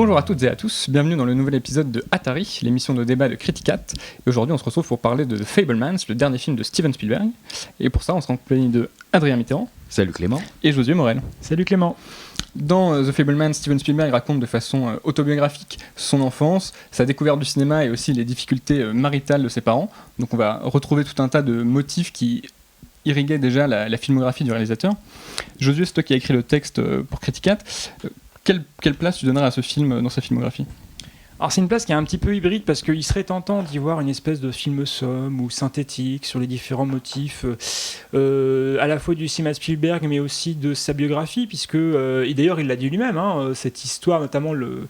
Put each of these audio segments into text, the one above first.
Bonjour à toutes et à tous, bienvenue dans le nouvel épisode de Atari, l'émission de débat de Criticat. Et aujourd'hui on se retrouve pour parler de The Fabelmans, le dernier film de Steven Spielberg. Et pour ça on sera en compagnie de Adrien Mitterrand. Salut Clément. Et Josué Morel. Salut Clément. Dans The Fabelmans, Steven Spielberg raconte de façon autobiographique son enfance, sa découverte du cinéma et aussi les difficultés maritales de ses parents. Donc on va retrouver tout un tas de motifs qui irriguaient déjà la filmographie du réalisateur. Josué, c'est toi qui as écrit le texte pour Criticat. Quelle place tu donnerais à ce film dans sa filmographie ? Alors c'est une place qui est un petit peu hybride parce qu'il serait tentant d'y voir une espèce de film somme ou synthétique sur les différents motifs à la fois du cinéma Spielberg mais aussi de sa biographie puisque, et d'ailleurs il l'a dit lui-même, cette histoire, notamment le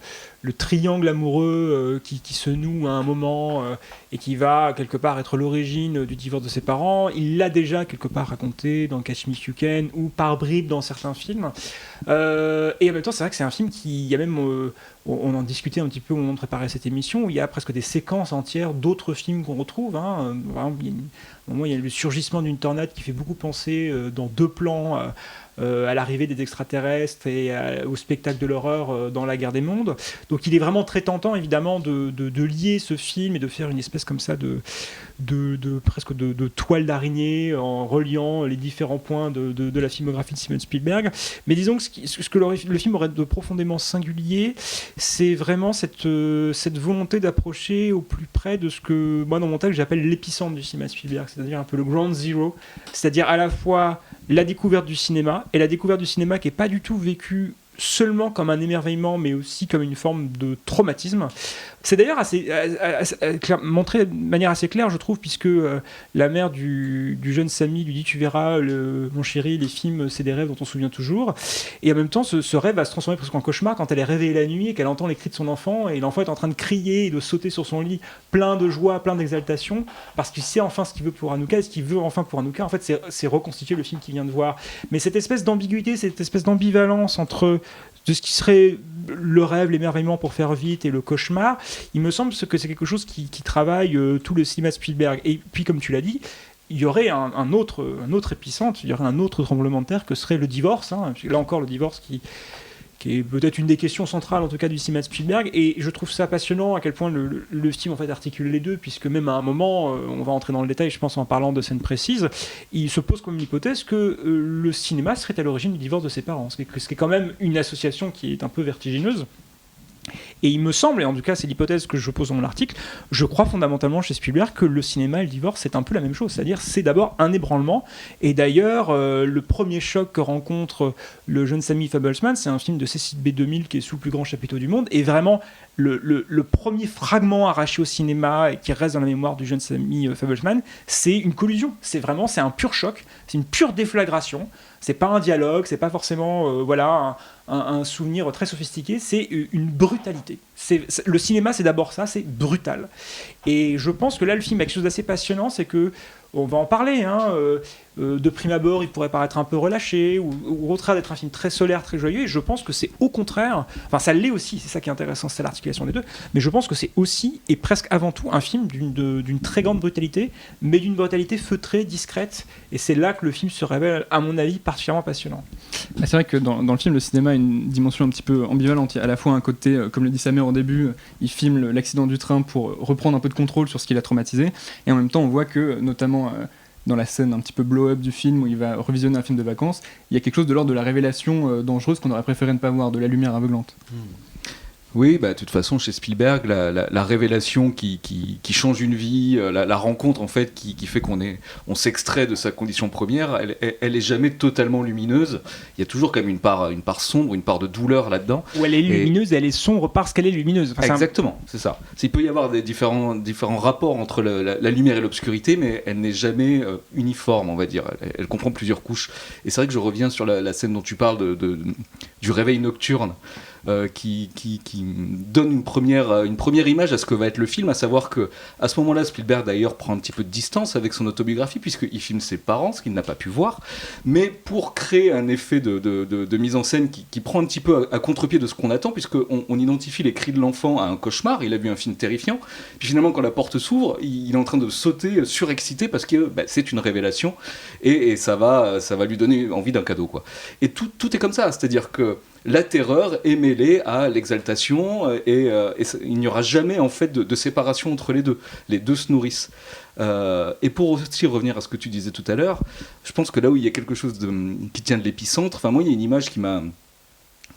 triangle amoureux qui se noue à un moment et qui va quelque part être l'origine du divorce de ses parents, il l'a déjà quelque part raconté dans Catch Me If You Can ou par bribes dans certains films. Et en même temps c'est vrai que c'est un film qui, il y a même, on en discutait un petit peu au moment de préparer cette émission, où il y a presque des séquences entières d'autres films qu'on retrouve. Par exemple, il y a le surgissement d'une tornade qui fait beaucoup penser dans deux plans à l'arrivée des extraterrestres et au spectacle de l'horreur dans La Guerre des Mondes. Donc il est vraiment très tentant évidemment de lier ce film et de faire une espèce comme ça presque de toile d'araignée en reliant les différents points de la filmographie de Steven Spielberg. Mais disons que ce que le film aurait de profondément singulier, c'est vraiment cette volonté d'approcher au plus près de ce que moi dans mon texte j'appelle l'épicentre du cinéma Spielberg, c'est-à-dire un peu le ground zero, c'est-à-dire à la fois la découverte du cinéma, et la découverte du cinéma qui n'est pas du tout vécue seulement comme un émerveillement, mais aussi comme une forme de traumatisme. C'est d'ailleurs montré de manière assez claire, je trouve, puisque la mère du jeune Samy lui dit « Tu verras, mon chéri, les films, c'est des rêves dont on se souvient toujours. » Et en même temps, ce rêve va se transformer presque en cauchemar quand elle est réveillée la nuit et qu'elle entend les cris de son enfant, et l'enfant est en train de crier et de sauter sur son lit, plein de joie, plein d'exaltation, parce qu'il sait enfin ce qu'il veut pour Hanouka, et ce qu'il veut enfin pour Hanouka, en fait, c'est reconstituer le film qu'il vient de voir. Mais cette espèce d'ambiguïté, cette espèce d'ambivalence entre de ce qui serait le rêve, l'émerveillement pour faire vite et le cauchemar, il me semble que c'est quelque chose qui travaille tout le cinéma Spielberg. Et puis, comme tu l'as dit, il y aurait un autre épicentre, il y aurait un autre tremblement de terre que serait le divorce. Là encore, le divorce qui est peut-être une des questions centrales en tout cas du cinéma de Spielberg, et je trouve ça passionnant à quel point le film en fait articule les deux, puisque même à un moment, on va entrer dans le détail je pense en parlant de scènes précises, il se pose comme une hypothèse que le cinéma serait à l'origine du divorce de ses parents, ce qui est quand même une association qui est un peu vertigineuse. Et il me semble, et en tout cas c'est l'hypothèse que je pose dans mon article, je crois fondamentalement chez Spielberg que le cinéma et le divorce c'est un peu la même chose, c'est-à-dire c'est d'abord un ébranlement, et d'ailleurs le premier choc que rencontre le jeune Sammy Fabelsman, c'est un film de Cécile B2000 qui est sous le plus grand chapiteau du monde, et vraiment le premier fragment arraché au cinéma et qui reste dans la mémoire du jeune Sammy Fabelsman, c'est une collusion, c'est un pur choc, c'est une pure déflagration, c'est pas un dialogue, c'est pas forcément un souvenir très sophistiqué, c'est une brutalité. Le cinéma, c'est d'abord ça, c'est brutal. Et je pense que là, le film a quelque chose d'assez passionnant, c'est que, on va en parler, de prime abord, il pourrait paraître un peu relâché, ou au contraire d'être un film très solaire, très joyeux, et je pense que c'est au contraire, enfin ça l'est aussi, c'est ça qui est intéressant, c'est l'articulation des deux, mais je pense que c'est aussi, et presque avant tout, un film d'une très grande brutalité, mais d'une brutalité feutrée, discrète, et c'est là que le film se révèle, à mon avis, particulièrement passionnant. C'est vrai que dans le film, le cinéma a une dimension un petit peu ambivalente. Il y a à la fois un côté, comme le dit Samer au début, il filme l'accident du train pour reprendre un peu de contrôle sur ce qui l'a traumatisé, et en même temps on voit que, notamment dans la scène un petit peu blow-up du film où il va revisionner un film de vacances, il y a quelque chose de l'ordre de la révélation dangereuse qu'on aurait préféré ne pas voir, de la lumière aveuglante. Oui, de toute façon, chez Spielberg, la révélation qui change une vie, la rencontre en fait qui fait on s'extrait de sa condition première, elle est jamais totalement lumineuse. Il y a toujours quand même une part sombre, une part de douleur là-dedans. Ou elle est lumineuse et elle est sombre parce qu'elle est lumineuse. Enfin, exactement, c'est ça. Il peut y avoir des différents rapports entre la lumière et l'obscurité, mais elle n'est jamais uniforme, on va dire. Elle comprend plusieurs couches. Et c'est vrai que je reviens sur la scène dont tu parles du réveil nocturne. Qui donne une première image à ce que va être le film, à savoir que à ce moment-là, Spielberg d'ailleurs prend un petit peu de distance avec son autobiographie puisqu'il filme ses parents, ce qu'il n'a pas pu voir, mais pour créer un effet de mise en scène qui prend un petit peu à contre-pied de ce qu'on attend, puisqu'on identifie les cris de l'enfant à un cauchemar. Il a vu un film terrifiant, puis finalement quand la porte s'ouvre, il est en train de sauter surexcité parce que c'est une révélation et ça va lui donner envie d'un cadeau, quoi. Et tout est comme ça, c'est-à-dire que la terreur est mêlée à l'exaltation et il n'y aura jamais en fait de séparation entre les deux. Les deux se nourrissent. Et pour aussi revenir à ce que tu disais tout à l'heure, je pense que là où il y a quelque chose qui tient de l'épicentre, enfin moi il y a une image qui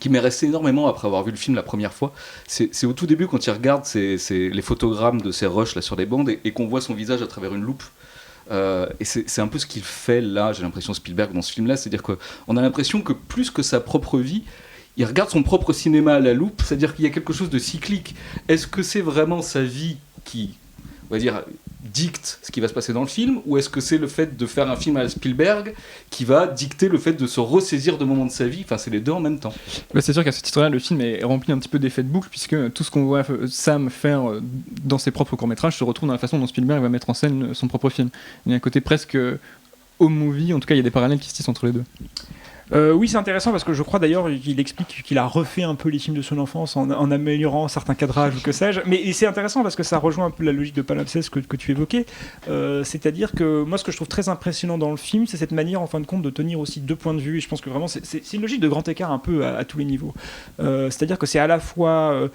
m'est restée énormément après avoir vu le film la première fois. C'est au tout début quand il regarde les photogrammes de ces rushs là sur les bandes et qu'on voit son visage à travers une loupe. Et c'est un peu ce qu'il fait là, j'ai l'impression, Spielberg dans ce film là, c'est-à-dire qu'on a l'impression que plus que sa propre vie, il regarde son propre cinéma à la loupe, c'est-à-dire qu'il y a quelque chose de cyclique. Est-ce que c'est vraiment sa vie qui, on va dire, dicte ce qui va se passer dans le film, ou est-ce que c'est le fait de faire un film à Spielberg qui va dicter le fait de se ressaisir de moments de sa vie? Enfin, c'est les deux en même temps. C'est sûr qu'à ce titre-là, le film est rempli un petit peu d'effets de boucle, puisque tout ce qu'on voit Sam faire dans ses propres courts-métrages se retrouve dans la façon dont Spielberg va mettre en scène son propre film. Il y a un côté presque home movie, en tout cas il y a des parallèles qui se tissent entre les deux. Oui, c'est intéressant parce que je crois d'ailleurs qu'il explique qu'il a refait un peu les films de son enfance en améliorant certains cadrages ou que sais-je. Mais c'est intéressant parce que ça rejoint un peu la logique de Palimpseste que tu évoquais. C'est-à-dire que moi, ce que je trouve très impressionnant dans le film, c'est cette manière, en fin de compte, de tenir aussi deux points de vue. Et je pense que vraiment, c'est une logique de grand écart un peu à tous les niveaux. C'est-à-dire que c'est à la fois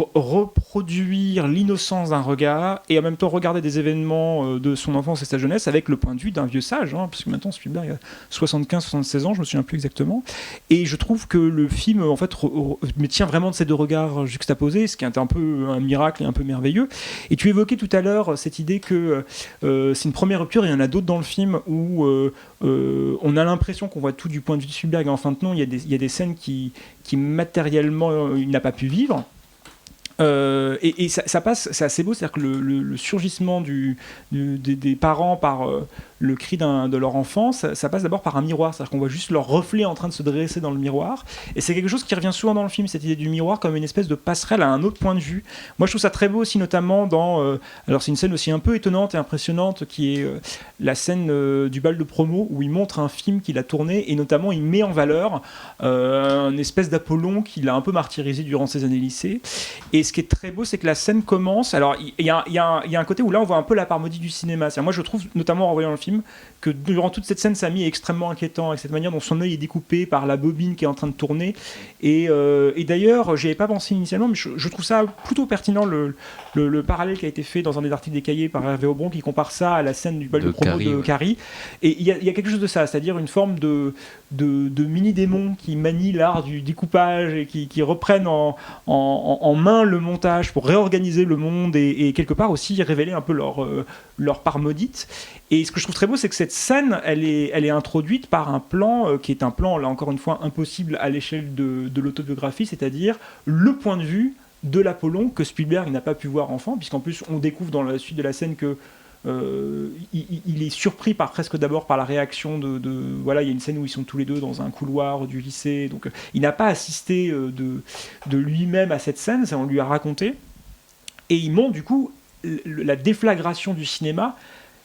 reproduire l'innocence d'un regard et en même temps regarder des événements de son enfance et sa jeunesse avec le point de vue d'un vieux sage, parce que maintenant Spielberg a 75-76 ans, je me souviens plus exactement, et je trouve que le film en fait me tient vraiment de ces deux regards juxtaposés, ce qui est un peu un miracle et un peu merveilleux. Et tu évoquais tout à l'heure cette idée que c'est une première rupture, et il y en a d'autres dans le film où on a l'impression qu'on voit tout du point de vue de Spielberg, et en fin de compte il y a des scènes qui matériellement il n'a pas pu vivre. Et ça passe, c'est assez beau, c'est-à-dire que le surgissement des parents par le cri de leur enfant, ça passe d'abord par un miroir, c'est-à-dire qu'on voit juste leur reflet en train de se dresser dans le miroir, et c'est quelque chose qui revient souvent dans le film, cette idée du miroir comme une espèce de passerelle à un autre point de vue. Moi je trouve ça très beau aussi, notamment dans alors c'est une scène aussi un peu étonnante et impressionnante qui est la scène du bal de promo où il montre un film qu'il a tourné, et notamment il met en valeur une espèce d'Apollon qu'il a un peu martyrisé durant ses années lycée. Et ce qui est très beau, c'est que la scène commence. Alors, il y a un côté où là, on voit un peu la parodie du cinéma. C'est-à-dire, moi, je trouve, notamment en voyant le film, que durant toute cette scène, Samy est extrêmement inquiétant avec cette manière dont son œil est découpé par la bobine qui est en train de tourner. Et d'ailleurs, j'y avais pas pensé initialement, mais je trouve ça plutôt pertinent le parallèle qui a été fait dans un des articles des Cahiers par Hervé Aubron, qui compare ça à la scène du bal de promo de Carrie. Et il y a quelque chose de ça, c'est-à-dire une forme de mini-démons qui manient l'art du découpage et qui reprennent en main le montage pour réorganiser le monde et quelque part aussi révéler un peu leur part maudite. Et ce que je trouve très beau, c'est que cette scène, elle est introduite par un plan qui est un plan, là encore une fois, impossible à l'échelle de l'autobiographie, c'est-à-dire le point de vue de l'Apollon que Spielberg n'a pas pu voir enfant, puisqu'en plus on découvre dans la suite de la scène que il est surpris presque d'abord par la réaction voilà, il y a une scène où ils sont tous les deux dans un couloir du lycée, donc il n'a pas assisté de lui-même à cette scène, ça on lui a raconté, et il montre du coup la déflagration du cinéma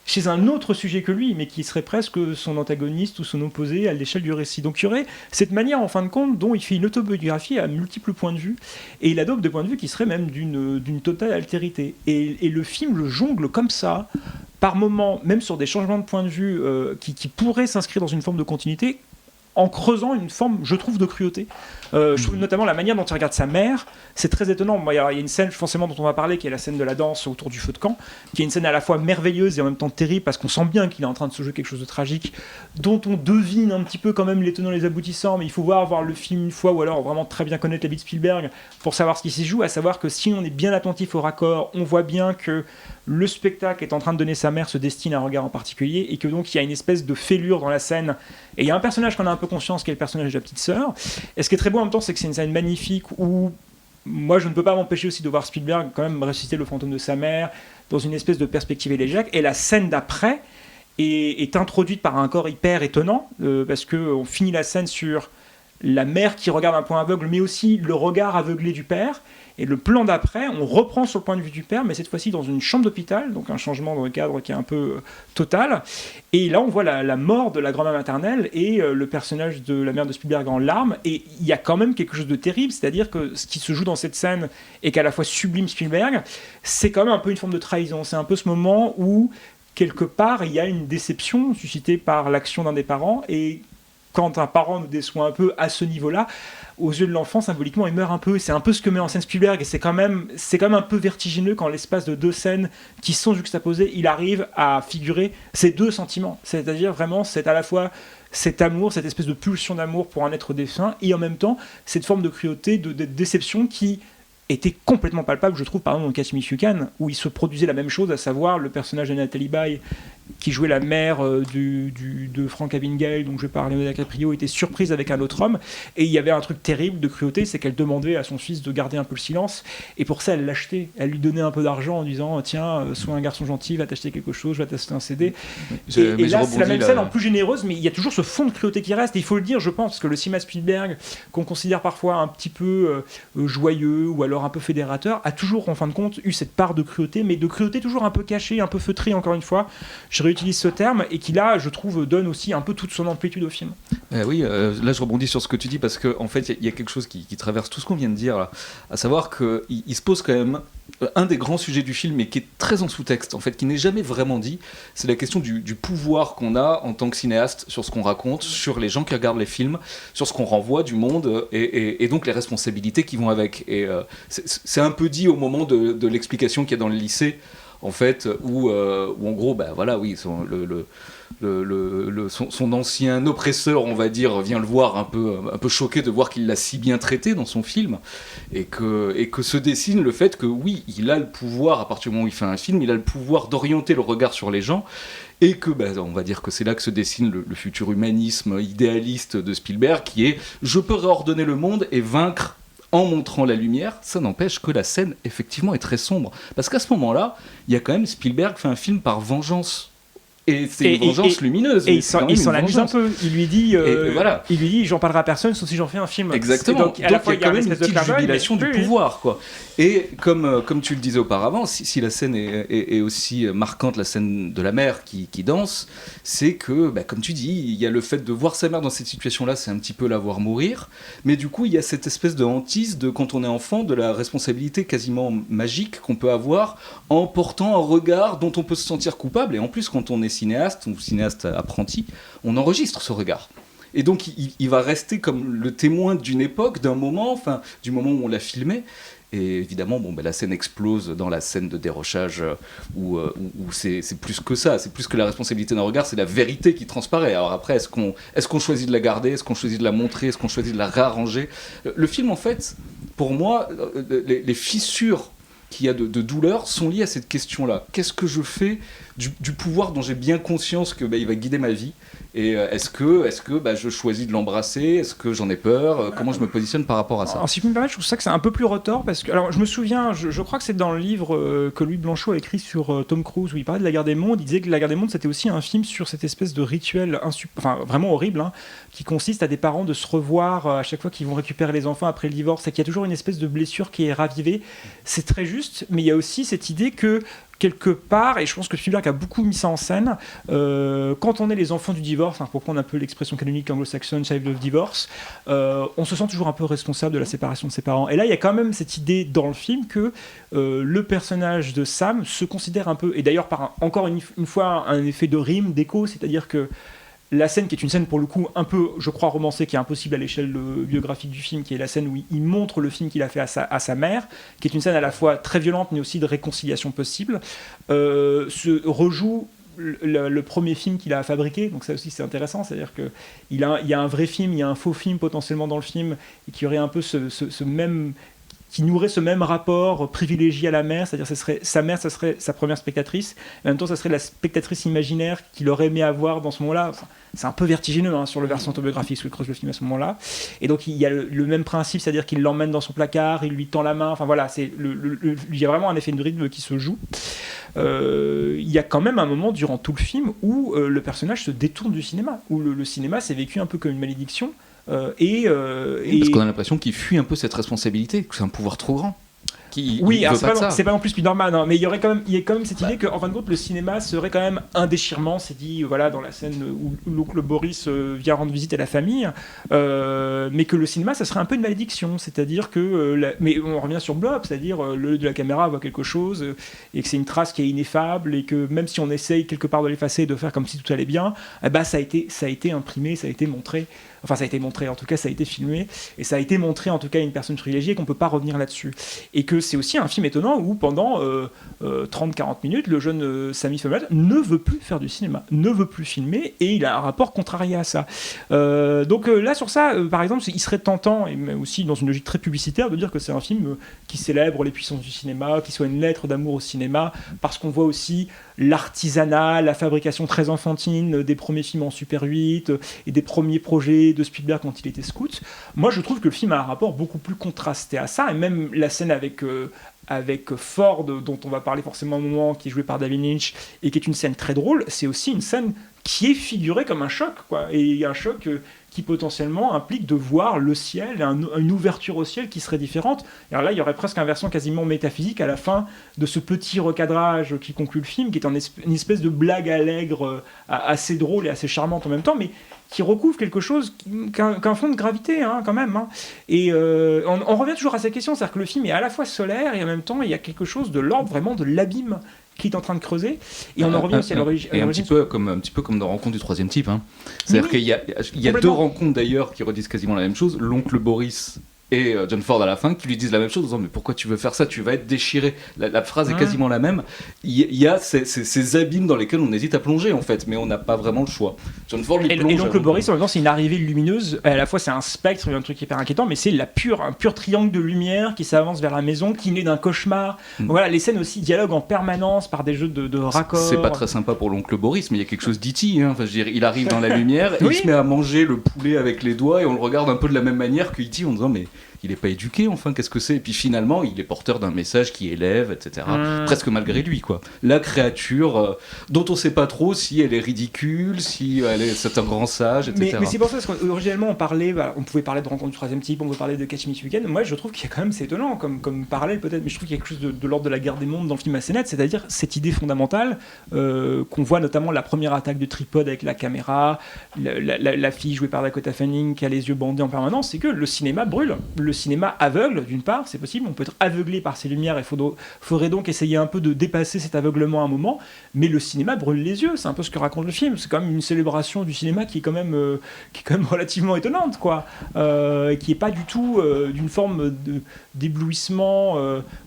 chez un autre sujet que lui, mais qui serait presque son antagoniste ou son opposé à l'échelle du récit. Donc il y aurait cette manière, en fin de compte, dont il fait une autobiographie à multiples points de vue, et il adopte des points de vue qui seraient même d'une totale altérité. Et le film le jongle comme ça, par moments, même sur des changements de point de vue qui pourraient s'inscrire dans une forme de continuité, en creusant une forme, je trouve, de cruauté. Je trouve notamment la manière dont il regarde sa mère, c'est très étonnant. Moi, il y a une scène forcément dont on va parler, qui est la scène de la danse autour du feu de camp, qui est une scène à la fois merveilleuse et en même temps terrible, parce qu'on sent bien qu'il est en train de se jouer quelque chose de tragique, dont on devine un petit peu quand même les tenants et les aboutissants, mais il faut voir le film une fois, ou alors vraiment très bien connaître la vie de Spielberg pour savoir ce qui s'y joue, à savoir que si on est bien attentif au raccord, on voit bien que le spectacle est en train de donner sa mère se destine à un regard en particulier, et que donc il y a une espèce de fêlure dans la scène, et il y a un personnage qu'on a un peu conscience qui est le personnage de la petite sœur. Et ce qui est très beau en même temps, c'est que c'est une scène magnifique où moi je ne peux pas m'empêcher aussi de voir Spielberg quand même ressusciter le fantôme de sa mère dans une espèce de perspective élégiaque, et la scène d'après est introduite par un corps hyper étonnant, parce qu'on finit la scène sur la mère qui regarde un point aveugle, mais aussi le regard aveuglé du père. Et le plan d'après, on reprend sur le point de vue du père, mais cette fois-ci dans une chambre d'hôpital, donc un changement de cadre qui est un peu total. Et là, on voit la mort de la grand-mère maternelle et le personnage de la mère de Spielberg en larmes. Et il y a quand même quelque chose de terrible, c'est-à-dire que ce qui se joue dans cette scène et qu'à la fois sublime Spielberg, c'est quand même un peu une forme de trahison. C'est un peu ce moment où, quelque part, il y a une déception suscitée par l'action d'un des parents, et quand un parent nous déçoit un peu à ce niveau-là, aux yeux de l'enfant, symboliquement, il meurt un peu. C'est un peu ce que met en scène Spielberg, et c'est quand même un peu vertigineux quand l'espace de 2 scènes qui sont juxtaposées, il arrive à figurer ces 2 sentiments. C'est-à-dire vraiment, c'est à la fois cet amour, cette espèce de pulsion d'amour pour un être défunt, et en même temps, cette forme de cruauté, de déception qui était complètement palpable, je trouve, par exemple, dans Catch Me If You Can, où il se produisait la même chose, à savoir le personnage de Nathalie Baye, qui jouait la mère de Frank Abagnale, dont je parle, Leonardo DiCaprio, était surprise avec un autre homme, et il y avait un truc terrible de cruauté, c'est qu'elle demandait à son fils de garder un peu le silence, et pour ça elle l'achetait, elle lui donnait un peu d'argent en disant tiens, sois un garçon gentil, va t'acheter quelque chose, va t'acheter un CD. Et là c'est la même scène en plus généreuse, mais il y a toujours ce fond de cruauté qui reste, et il faut le dire, je pense, que le cinéma Spielberg, qu'on considère parfois un petit peu joyeux ou alors un peu fédérateur, a toujours en fin de compte eu cette part de cruauté, mais de cruauté toujours un peu cachée, un peu feutrée, encore une fois. Je réutilise ce terme, et qui là, je trouve, donne aussi un peu toute son amplitude au film. Oui, là je rebondis sur ce que tu dis, parce qu'en fait il y a quelque chose qui traverse tout ce qu'on vient de dire là, à savoir qu'il se pose quand même un des grands sujets du film, mais qui est très en sous-texte en fait, qui n'est jamais vraiment dit, c'est la question du pouvoir qu'on a en tant que cinéaste sur ce qu'on raconte, sur les gens qui regardent les films, sur ce qu'on renvoie du monde, et donc les responsabilités qui vont avec. Et c'est un peu dit au moment de l'explication qu'il y a dans le lycée, en fait, où en gros, bah voilà, oui, son ancien oppresseur, on va dire, vient le voir un peu choqué de voir qu'il l'a si bien traité dans son film, et que se dessine le fait que oui, il a le pouvoir, à partir du moment où il fait un film, il a le pouvoir d'orienter le regard sur les gens, et que on va dire que c'est là que se dessine le futur humanisme idéaliste de Spielberg, qui est « je peux réordonner le monde et vaincre en montrant la lumière », ça n'empêche que la scène, effectivement, est très sombre. Parce qu'à ce moment-là, il y a quand même Spielberg fait un film par vengeance. Et c'est une vengeance lumineuse. Et il s'en amuse un peu. Il lui dit, voilà. Il lui dit, j'en parlerai à personne, sauf si j'en fais un film. Exactement. Donc il y a quand même une petite jubilation du pouvoir, quoi. Et comme tu le disais auparavant, si la scène est aussi marquante, la scène de la mère qui danse, c'est que, comme tu dis, il y a le fait de voir sa mère dans cette situation-là, c'est un petit peu la voir mourir. Mais du coup, il y a cette espèce de hantise de, quand on est enfant, de la responsabilité quasiment magique qu'on peut avoir en portant un regard dont on peut se sentir coupable. Et en plus, quand on est cinéaste ou cinéaste apprenti, on enregistre ce regard. Et donc il va rester comme le témoin d'une époque, d'un moment, enfin du moment où on l'a filmé. Et évidemment, la scène explose dans la scène de dérochage où c'est plus que ça, c'est plus que la responsabilité d'un regard, c'est la vérité qui transparaît. Alors après, est-ce qu'on choisit de la garder, est-ce qu'on choisit de la montrer, est-ce qu'on choisit de la réarranger ? Le film, en fait, pour moi, les fissures qu'il y a de douleur sont liées à cette question-là. Qu'est-ce que je fais du pouvoir dont j'ai bien conscience que il va guider ma vie ? Et est-ce que je choisis de l'embrasser ? Est-ce que j'en ai peur ? Comment je me positionne par rapport à ça ? Alors, si je peux me permettre, je trouve ça que c'est un peu plus retors, parce que, alors, je me souviens, je crois que c'est dans le livre que Louis Blanchot a écrit sur Tom Cruise, où il parlait de La Guerre des Mondes. Il disait que La Guerre des Mondes, c'était aussi un film sur cette espèce de rituel vraiment horrible, qui consiste à des parents de se revoir à chaque fois qu'ils vont récupérer les enfants après le divorce, et qu'il y a toujours une espèce de blessure qui est ravivée. C'est très juste, mais il y a aussi cette idée que quelque part, et je pense que Spielberg a beaucoup mis ça en scène, quand on est les enfants du divorce, pour prendre un peu l'expression canonique anglo-saxonne, child of divorce, on se sent toujours un peu responsable de la séparation de ses parents. Et là, il y a quand même cette idée dans le film que le personnage de Sam se considère un peu, et d'ailleurs par encore une fois un effet de rime, d'écho, c'est-à-dire que la scène qui est une scène pour le coup un peu, je crois, romancée, qui est impossible à l'échelle biographique du film, qui est la scène où il montre le film qu'il a fait à sa mère, qui est une scène à la fois très violente mais aussi de réconciliation possible, se rejoue le premier film qu'il a fabriqué. Donc ça aussi c'est intéressant, c'est-à-dire qu'il y a un vrai film, il y a un faux film potentiellement dans le film, et qui aurait un peu ce même... qui nourrait ce même rapport privilégié à la mère, c'est-à-dire sa mère, ça serait sa première spectatrice, en même temps ça serait la spectatrice imaginaire qu'il aurait aimé avoir dans ce moment-là. Enfin, c'est un peu vertigineux sur le versant autobiographique, ce que creuse le film à ce moment-là. Et donc il y a le même principe, c'est-à-dire qu'il l'emmène dans son placard, il lui tend la main, enfin voilà, il y a vraiment un effet de rythme qui se joue. Il y a quand même un moment durant tout le film où le personnage se détourne du cinéma, où le cinéma s'est vécu un peu comme une malédiction. Parce qu'on a l'impression qu'il fuit un peu cette responsabilité, que c'est un pouvoir trop grand. qui Oui, veut alors pas de ça. c'est pas non plus Spider-Man, hein, mais il y a quand même cette idée qu'en fin de compte, le cinéma serait quand même un déchirement. C'est dit, voilà, dans la scène où l'oncle Boris vient rendre visite à la famille, mais que le cinéma, ça serait un peu une malédiction. C'est-à-dire que, mais on revient sur Blob, c'est-à-dire l'œil de la caméra voit quelque chose et que c'est une trace qui est ineffable et que même si on essaye quelque part de l'effacer et de faire comme si tout allait bien, ça a été imprimé, ça a été montré. Enfin, ça a été montré, en tout cas, ça a été filmé, et ça a été montré, en tout cas, à une personne privilégiée, qu'on ne peut pas revenir là-dessus. Et que c'est aussi un film étonnant où, pendant 30-40 minutes, le jeune Sammy Somerville ne veut plus faire du cinéma, ne veut plus filmer, et il a un rapport contrarié à ça. Donc là, sur ça, par exemple, il serait tentant, et même aussi dans une logique très publicitaire, de dire que c'est un film qui célèbre les puissances du cinéma, qui soit une lettre d'amour au cinéma, parce qu'on voit aussi l'artisanat, la fabrication très enfantine des premiers films en Super 8 et des premiers projets de Spielberg quand il était scout. Moi, je trouve que le film a un rapport beaucoup plus contrasté à ça, et même la scène avec Ford, dont on va parler forcément un moment, qui est joué par David Lynch, et qui est une scène très drôle, c'est aussi une scène qui est figurée comme un choc, quoi, et un choc qui potentiellement implique de voir le ciel, une ouverture au ciel qui serait différente. Et alors là, il y aurait presque un versant quasiment métaphysique à la fin de ce petit recadrage qui conclut le film, qui est une espèce de blague allègre, assez drôle et assez charmante en même temps, mais qui recouvre quelque chose qu'un fond de gravité, hein, quand même. Hein. Et on revient toujours à cette question, c'est-à-dire que le film est à la fois solaire et en même temps, il y a quelque chose de l'ordre vraiment de l'abîme qui est en train de creuser, et on en revient aussi à l'origine. Et un petit peu comme dans Rencontre du troisième type. Hein. C'est-à-dire qu'il y a deux rencontres d'ailleurs qui redisent quasiment la même chose. L'oncle Boris et John Ford à la fin qui lui disent la même chose en disant mais pourquoi tu veux faire ça, tu vas être déchiré. La phrase est quasiment la même. Il y a ces abîmes dans lesquels on hésite à plonger en fait, mais on n'a pas vraiment le choix. John Ford lui plonge. Et l'oncle Boris en même temps c'est une arrivée lumineuse, à la fois c'est un spectre, un truc hyper inquiétant, mais c'est un pur triangle de lumière qui s'avance vers la maison, qui naît d'un cauchemar. Voilà, les scènes aussi dialoguent en permanence par des jeux de raccords. C'est pas très sympa pour l'oncle Boris, mais il y a quelque chose d'E.T. Hein. Enfin, je veux dire, il arrive dans la lumière et il se met à manger le poulet avec les doigts et on le regarde un peu de la même manière que E.T. en disant mais il n'est pas éduqué, enfin, qu'est-ce que c'est ? Et puis finalement, il est porteur d'un message qui élève, etc. Presque malgré lui, quoi. La créature dont on ne sait pas trop si elle est ridicule, si c'est un grand sage, etc. Mais c'est pour ça, parce qu'originellement, on pouvait parler de Rencontre du troisième type, on pouvait parler de Catch Me If You Can. Moi, je trouve qu'il y a quand même, c'est étonnant, comme parallèle peut-être, mais je trouve qu'il y a quelque chose de l'ordre de la guerre des mondes dans le film assez net, c'est-à-dire cette idée fondamentale qu'on voit notamment la première attaque de tripode avec la caméra, la fille jouée par Dakota Fanning qui a les yeux bandés en permanence, c'est que le cinéma brûle. Le cinéma aveugle, d'une part, c'est possible, on peut être aveuglé par ces lumières, il faudrait donc essayer un peu de dépasser cet aveuglement à un moment, mais le cinéma brûle les yeux, c'est un peu ce que raconte le film, c'est quand même une célébration du cinéma qui est quand même relativement étonnante, quoi, qui est pas du tout d'une forme d'éblouissement,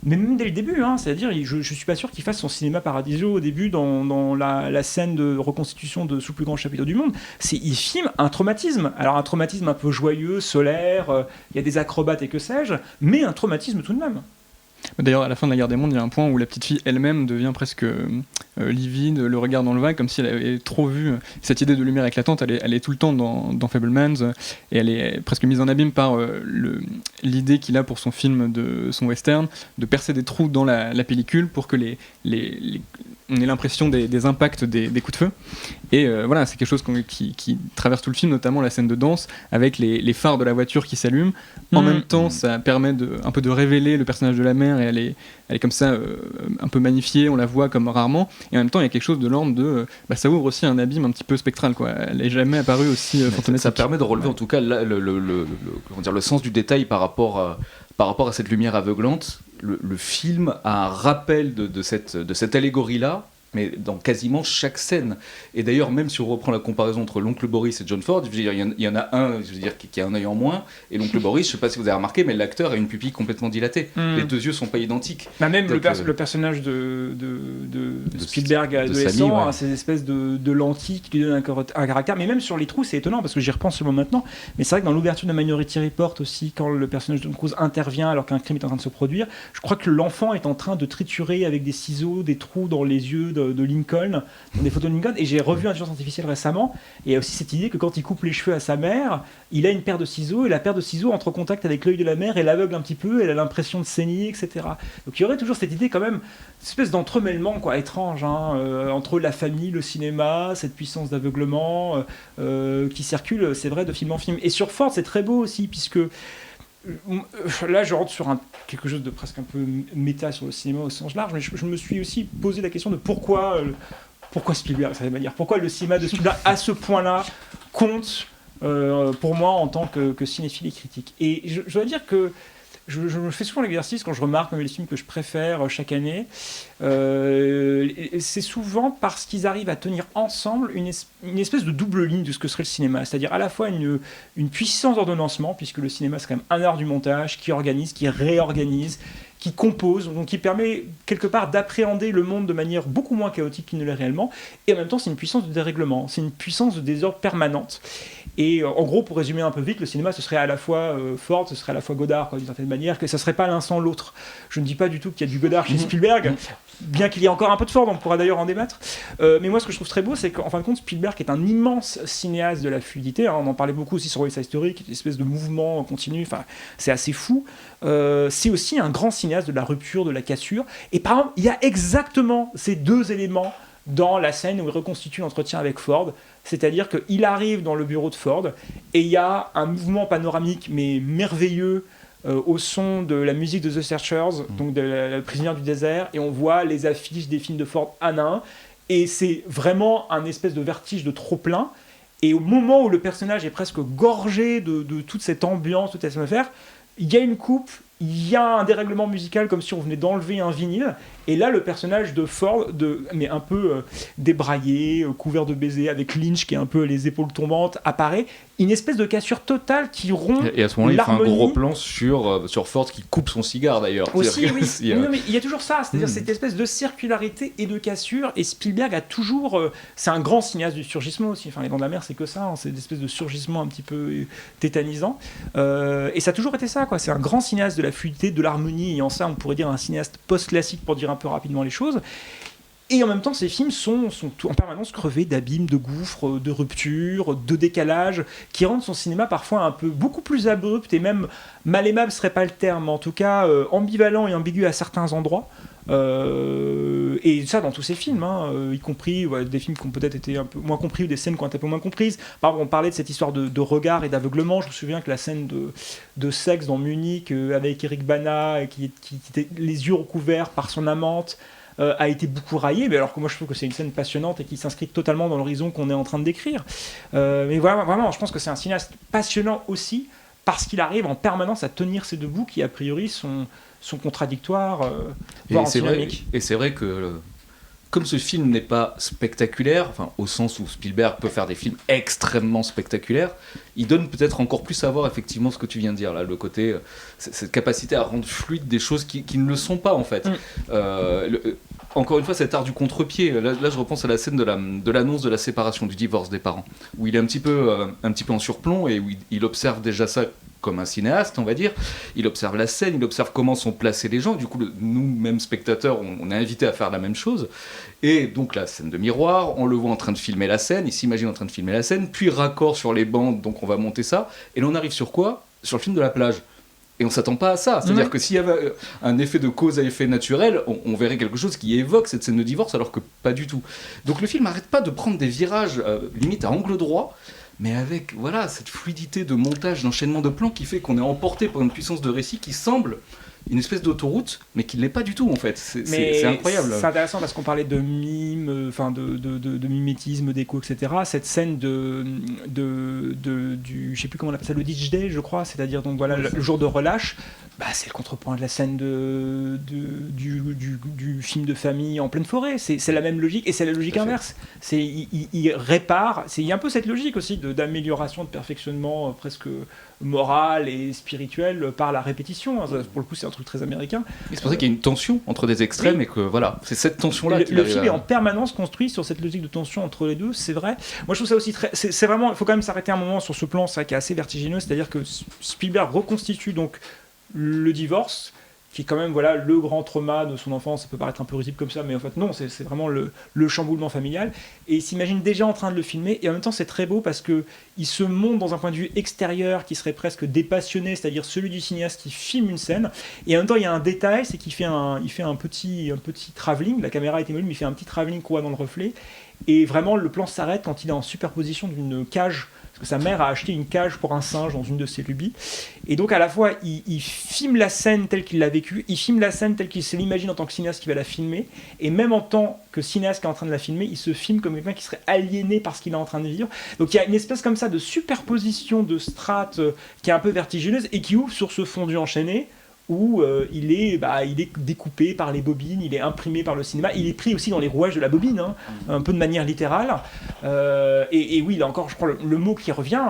mais même dès le début, hein, c'est-à-dire, je suis pas sûr qu'il fasse son cinéma Paradiso au début dans la scène de reconstitution de Sous le plus grand chapiteau du monde, il filme un traumatisme, alors un traumatisme un peu joyeux, solaire, il y a des acrobates et que sais-je, mais un traumatisme tout de même. D'ailleurs, à la fin de la guerre des mondes, il y a un point où la petite fille elle-même devient presque livide, le regard dans le vague, comme si elle avait trop vu cette idée de lumière éclatante. Elle est tout le temps dans Fabelmans, et elle est presque mise en abîme par l'idée qu'il a pour son film, son western, de percer des trous dans la pellicule pour que on ait l'impression des impacts des coups de feu. Et voilà, c'est quelque chose qui traverse tout le film, notamment la scène de danse, avec les phares de la voiture qui s'allument. En même temps, ça permet un peu de révéler le personnage de la mère, et elle est comme ça, un peu magnifiée, on la voit comme rarement. Et en même temps, il y a quelque chose de l'ordre de... ça ouvre aussi un abîme un petit peu spectral, quoi. Elle n'est jamais apparue aussi fantomatique. Ça permet de relever en tout cas le sens du détail par rapport à cette lumière aveuglante. Le film a un rappel de cette allégorie-là, mais dans quasiment chaque scène. Et d'ailleurs, même si on reprend la comparaison entre l'oncle Boris et John Ford, je veux dire, il y en a un, je veux dire, qui a un œil en moins, et l'oncle Boris, je sais pas si vous avez remarqué, mais l'acteur a une pupille complètement dilatée. Les deux yeux sont pas identiques. Même le personnage de Spielberg adolescent a ces espèces de lentilles qui lui donnent un caractère. Mais même sur les trous, c'est étonnant, parce que j'y repense seulement maintenant, mais c'est vrai que dans l'ouverture de Minority Report aussi, quand le personnage de Tom Cruise intervient alors qu'un crime est en train de se produire, je crois que l'enfant est en train de triturer avec des ciseaux des trous dans les yeux de Lincoln, dans des photos de Lincoln, et j'ai revu Intelligence artificielle récemment, et il y a aussi cette idée que quand il coupe les cheveux à sa mère, il a une paire de ciseaux, et la paire de ciseaux entre en contact avec l'œil de la mère, et l'aveugle un petit peu, elle a l'impression de saigner, etc. Donc il y aurait toujours cette idée quand même, cette espèce d'entremêlement, quoi, étrange, hein, entre la famille, le cinéma, cette puissance d'aveuglement qui circule, c'est vrai, de film en film. Et sur Ford, c'est très beau aussi, puisque là, je rentre sur quelque chose de presque un peu méta sur le cinéma au sens large, mais je me suis aussi posé la question de pourquoi Spielberg, de cette manière, pourquoi le cinéma de Spielberg à ce point-là compte pour moi en tant que cinéphile et critique. Et je dois dire que je me fais souvent l'exercice quand je remarque les films que je préfère chaque année. C'est souvent parce qu'ils arrivent à tenir ensemble une espèce de double ligne de ce que serait le cinéma. C'est-à-dire à la fois une puissance d'ordonnancement, puisque le cinéma c'est quand même un art du montage qui organise, qui réorganise, qui compose, donc qui permet quelque part d'appréhender le monde de manière beaucoup moins chaotique qu'il ne l'est réellement. Et en même temps, c'est une puissance de dérèglement, c'est une puissance de désordre permanente. Et en gros, pour résumer un peu vite, le cinéma, ce serait à la fois Ford, ce serait à la fois Godard, d'une certaine manière, que ça serait pas l'un sans l'autre. Je ne dis pas du tout qu'il y a du Godard chez Spielberg, bien qu'il y ait encore un peu de Ford, on pourra d'ailleurs en débattre. Mais moi, ce que je trouve très beau, c'est qu'en fin de compte, Spielberg est un immense cinéaste de la fluidité. On en parlait beaucoup aussi sur West Side Story, qui est une espèce de mouvement continu. Enfin, c'est assez fou. C'est aussi un grand cinéaste de la rupture, de la cassure. Et par exemple, il y a exactement ces deux éléments dans la scène où il reconstitue l'entretien avec Ford. C'est-à-dire qu'il arrive dans le bureau de Ford et il y a un mouvement panoramique mais merveilleux au son de la musique de The Searchers, donc de la prisonnière du désert, et on voit les affiches des films de Ford un à un, et c'est vraiment un espèce de vertige de trop-plein. Et au moment où le personnage est presque gorgé de toute cette ambiance, toute cette atmosphère, il y a une coupe, il y a un dérèglement musical comme si on venait d'enlever un vinyle, et là le personnage de Ford, mais un peu débraillé, couvert de baisers, avec Lynch qui est un peu les épaules tombantes, apparaît, une espèce de cassure totale qui rompt l'harmonie. Et à ce moment-là, il fait un gros plan sur Ford qui coupe son cigare d'ailleurs. Aussi, oui. Non, mais il y a toujours ça, c'est-à-dire cette espèce de circularité et de cassure, et Spielberg a toujours... c'est un grand cinéaste du surgissement aussi, enfin Les Dents de la Mer c'est que ça, c'est une espèce de surgissement un petit peu tétanisant, et ça a toujours été ça, quoi. C'est un grand cinéaste de la fluidité, de l'harmonie, et en ça on pourrait dire un cinéaste post-classique pour dire un peu rapidement les choses. Et en même temps, ces films sont en permanence crevés d'abîmes, de gouffres, de ruptures, de décalages, qui rendent son cinéma parfois beaucoup plus abrupt, et même mal aimable serait pas le terme, mais en tout cas ambivalent et ambigu à certains endroits. Et ça dans tous ces films, y compris des films qui ont peut-être été un peu moins compris ou des scènes qui ont été un peu moins comprises. Par exemple, on parlait de cette histoire de regard et d'aveuglement. Je me souviens que la scène de sexe dans Munich avec Eric Bana qui était les yeux recouverts par son amante a été beaucoup raillée, mais alors que moi je trouve que c'est une scène passionnante et qui s'inscrit totalement dans l'horizon qu'on est en train de décrire. Mais voilà, vraiment, je pense que c'est un cinéaste passionnant aussi parce qu'il arrive en permanence à tenir ces deux bouts qui a priori sont contradictoires, voire antinomiques. Et c'est vrai que comme ce film n'est pas spectaculaire, enfin, au sens où Spielberg peut faire des films extrêmement spectaculaires, il donne peut-être encore plus à voir effectivement ce que tu viens de dire, là, le côté, cette capacité à rendre fluide des choses qui ne le sont pas en fait. Encore une fois, cet art du contre-pied, là je repense à la scène de l'annonce de la séparation, du divorce des parents, où il est un petit peu en surplomb et où il observe déjà ça comme un cinéaste, on va dire. Il observe la scène, il observe comment sont placés les gens. Du coup, nous, mêmes spectateurs, on est invités à faire la même chose. Et donc, la scène de miroir, on le voit en train de filmer la scène, il s'imagine en train de filmer la scène, puis raccord sur les bandes, donc on va monter ça. Et là, on arrive sur quoi ? Sur le film de la plage. Et on ne s'attend pas à ça. C'est-à-dire que s'il y avait un effet de cause à effet naturel, on verrait quelque chose qui évoque cette scène de divorce, alors que pas du tout. Donc le film n'arrête pas de prendre des virages, limite à angle droit, mais avec cette fluidité de montage, d'enchaînement de plans qui fait qu'on est emporté par une puissance de récit qui semble une espèce d'autoroute, mais qui ne l'est pas du tout en fait. C'est incroyable. C'est intéressant parce qu'on parlait de mime, de mimétisme, d'écho, etc. Cette scène du, je sais plus comment on appelle ça, le Ditch Day, je crois, c'est-à-dire donc voilà le jour de relâche. C'est le contrepoint de la scène du film de famille en pleine forêt. C'est la même logique, et c'est la logique inverse. Il répare. Il y a un peu cette logique aussi d'amélioration, de perfectionnement presque moral et spirituel par la répétition. Pour le coup, c'est un truc très américain. Et c'est pour ça qu'il y a une tension entre des extrêmes, et que voilà, c'est cette tension-là. Le film est en permanence construit sur cette logique de tension entre les deux, c'est vrai. Moi, je trouve ça aussi c'est vraiment. Il faut quand même s'arrêter un moment sur ce plan, c'est vrai, qui est assez vertigineux, c'est-à-dire que Spielberg reconstitue donc le divorce, qui est quand même le grand trauma de son enfance. Ça peut paraître un peu risible comme ça, mais en fait non, c'est vraiment le chamboulement familial, et il s'imagine déjà en train de le filmer, et en même temps c'est très beau parce que il se montre dans un point de vue extérieur qui serait presque dépassionné, c'est-à-dire celui du cinéaste qui filme une scène, et en même temps il y a un détail, c'est qu'il fait un petit travelling, la caméra est immobile mais il fait un petit travelling qu'on voit dans le reflet, et vraiment le plan s'arrête quand il est en superposition d'une cage parce que sa mère a acheté une cage pour un singe dans une de ses lubies. Et donc à la fois, il filme la scène telle qu'il l'a vécue, il filme la scène telle qu'il se l'imagine en tant que cinéaste qui va la filmer, et même en tant que cinéaste qui est en train de la filmer, il se filme comme quelqu'un qui serait aliéné par ce qu'il est en train de vivre. Donc il y a une espèce comme ça de superposition de strates qui est un peu vertigineuse et qui ouvre sur ce fondu enchaîné où il est découpé par les bobines, il est imprimé par le cinéma, il est pris aussi dans les rouages de la bobine, hein, un peu de manière littérale. Et oui, là encore, je crois le mot qui revient,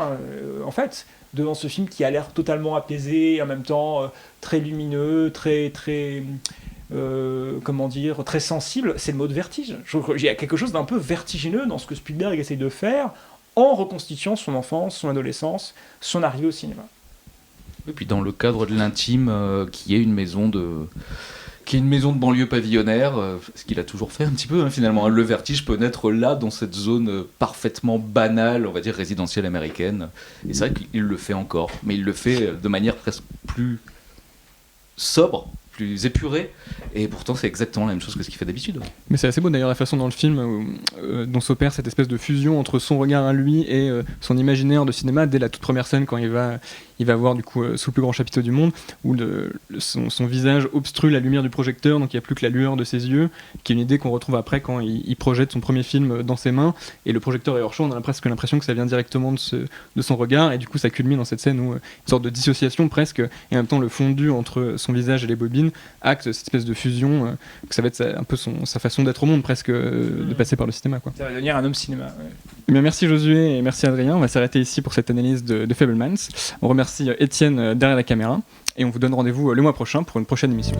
en fait, devant ce film qui a l'air totalement apaisé, et en même temps très lumineux, très très sensible, c'est le mot de vertige. Il y a quelque chose d'un peu vertigineux dans ce que Spielberg essaye de faire en reconstituant son enfance, son adolescence, son arrivée au cinéma. Et puis dans le cadre de l'intime, qui est une maison de banlieue pavillonnaire, ce qu'il a toujours fait un petit peu, hein, finalement. Le vertige peut naître là, dans cette zone parfaitement banale, on va dire résidentielle américaine. Et c'est vrai qu'il le fait encore, mais il le fait de manière presque plus sobre, plus épurée, et pourtant c'est exactement la même chose que ce qu'il fait d'habitude. Mais c'est assez beau d'ailleurs la façon dans le film dont s'opère cette espèce de fusion entre son regard à lui et son imaginaire de cinéma dès la toute première scène quand il va voir du coup sous le plus grand chapiteau du monde où son visage obstrue la lumière du projecteur, donc il n'y a plus que la lueur de ses yeux, qui est une idée qu'on retrouve après quand il projette son premier film dans ses mains et le projecteur est hors champ. On a presque l'impression que ça vient directement de son regard, et du coup ça culmine dans cette scène où une sorte de dissociation presque, et en même temps le fondu entre son visage et les bobines acte cette espèce de fusion, que ça va être un peu sa façon d'être au monde presque, de passer par le cinéma, quoi. Ça va devenir un homme cinéma. Ouais. Eh bien, merci Josué et merci Adrien, on va s'arrêter ici pour cette analyse de Fabelmans. On remercie Étienne derrière la caméra et on vous donne rendez-vous le mois prochain pour une prochaine émission.